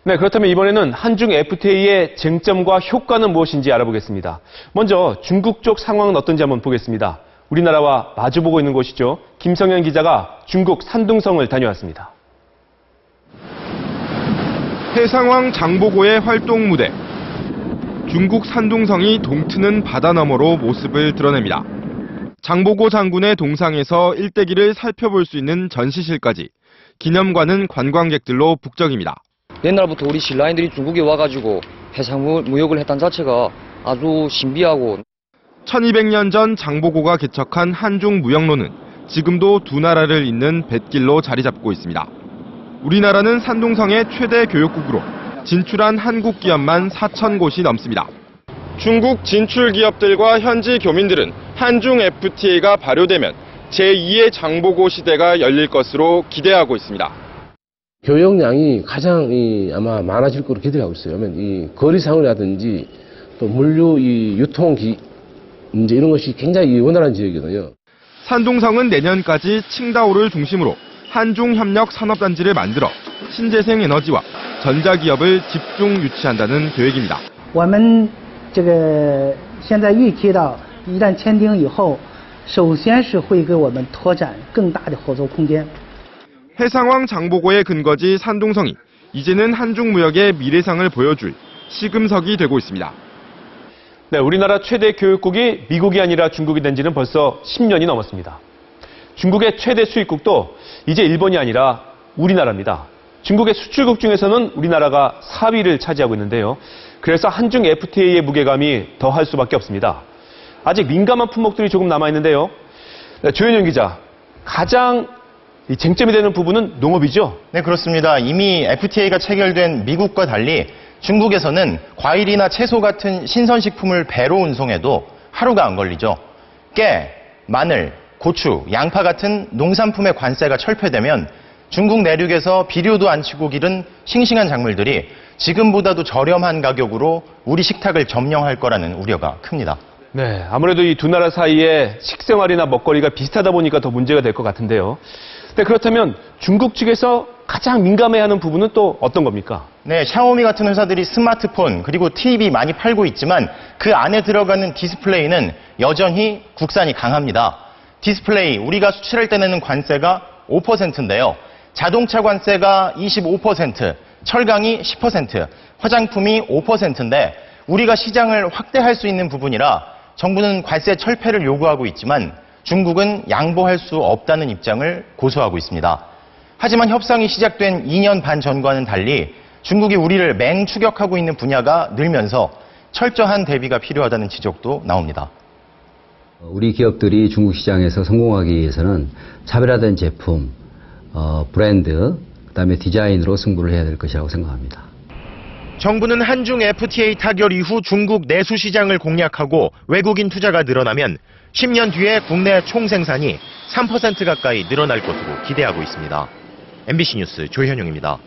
네, 그렇다면 이번에는 한중 FTA의 쟁점과 효과는 무엇인지 알아보겠습니다. 먼저 중국 쪽 상황은 어떤지 한번 보겠습니다. 우리나라와 마주보고 있는 곳이죠. 김성현 기자가 중국 산둥성을 다녀왔습니다. 해상왕 장보고의 활동 무대. 중국 산둥성이 동트는 바다 너머로 모습을 드러냅니다. 장보고 장군의 동상에서 일대기를 살펴볼 수 있는 전시실까지 기념관은 관광객들로 북적입니다. 옛날부터 우리 신라인들이 중국에 와가지고 해상 무역을 했다는 자체가 아주 신비하고 1200년 전 장보고가 개척한 한중 무역로는 지금도 두 나라를 잇는 뱃길로 자리 잡고 있습니다. 우리나라는 산둥성의 최대 교역국으로 진출한 한국 기업만 4,000곳이 넘습니다. 중국 진출 기업들과 현지 교민들은 한중 FTA가 발효되면 제2의 장보고 시대가 열릴 것으로 기대하고 있습니다. 교역량이 가장 아마 많아질 거로 기대하고 있어요. 이 거리상이라든지 또 물류 유통 문제 이런 것이 굉장히 원활한 지역이거든요. 산둥성은 내년까지 칭다오를 중심으로 한중협력 산업단지를 만들어 신재생 에너지와 전자기업을 집중 유치한다는 계획입니다. 我们现在预期到一旦签订以后，首先是会给我们拓展更大的合作空间。 해상왕 장보고의 근거지 산둥성이 이제는 한중 무역의 미래상을 보여줄 시금석이 되고 있습니다. 네, 우리나라 최대 교육국이 미국이 아니라 중국이 된 지는 벌써 10년이 넘었습니다. 중국의 최대 수입국도 이제 일본이 아니라 우리나라입니다. 중국의 수출국 중에서는 우리나라가 4위를 차지하고 있는데요. 그래서 한중 FTA의 무게감이 더할 수밖에 없습니다. 아직 민감한 품목들이 조금 남아있는데요. 네, 조현영 기자, 가장 쟁점이 되는 부분은 농업이죠? 네, 그렇습니다. 이미 FTA가 체결된 미국과 달리 중국에서는 과일이나 채소 같은 신선식품을 배로 운송해도 하루가 안 걸리죠. 깨, 마늘, 고추, 양파 같은 농산품의 관세가 철폐되면 중국 내륙에서 비료도 안 치고 기른 싱싱한 작물들이 지금보다도 저렴한 가격으로 우리 식탁을 점령할 거라는 우려가 큽니다. 네, 아무래도 이 두 나라 사이에 식생활이나 먹거리가 비슷하다 보니까 더 문제가 될 것 같은데요. 네, 그렇다면 중국 측에서 가장 민감해하는 부분은 또 어떤 겁니까? 네, 샤오미 같은 회사들이 스마트폰 그리고 TV 많이 팔고 있지만 그 안에 들어가는 디스플레이는 여전히 국산이 강합니다. 디스플레이, 우리가 수출할 때 내는 관세가 5%인데요. 자동차 관세가 25%, 철강이 10%, 화장품이 5%인데 우리가 시장을 확대할 수 있는 부분이라 정부는 관세 철폐를 요구하고 있지만 중국은 양보할 수 없다는 입장을 고수하고 있습니다. 하지만 협상이 시작된 2년 반 전과는 달리 중국이 우리를 맹추격하고 있는 분야가 늘면서 철저한 대비가 필요하다는 지적도 나옵니다. 우리 기업들이 중국 시장에서 성공하기 위해서는 차별화된 제품, 브랜드, 그다음에 디자인으로 승부를 해야 될 것이라고 생각합니다. 정부는 한중 FTA 타결 이후 중국 내수 시장을 공략하고 외국인 투자가 늘어나면 10년 뒤에 국내 총생산이 3% 가까이 늘어날 것으로 기대하고 있습니다. MBC 뉴스 조현용입니다.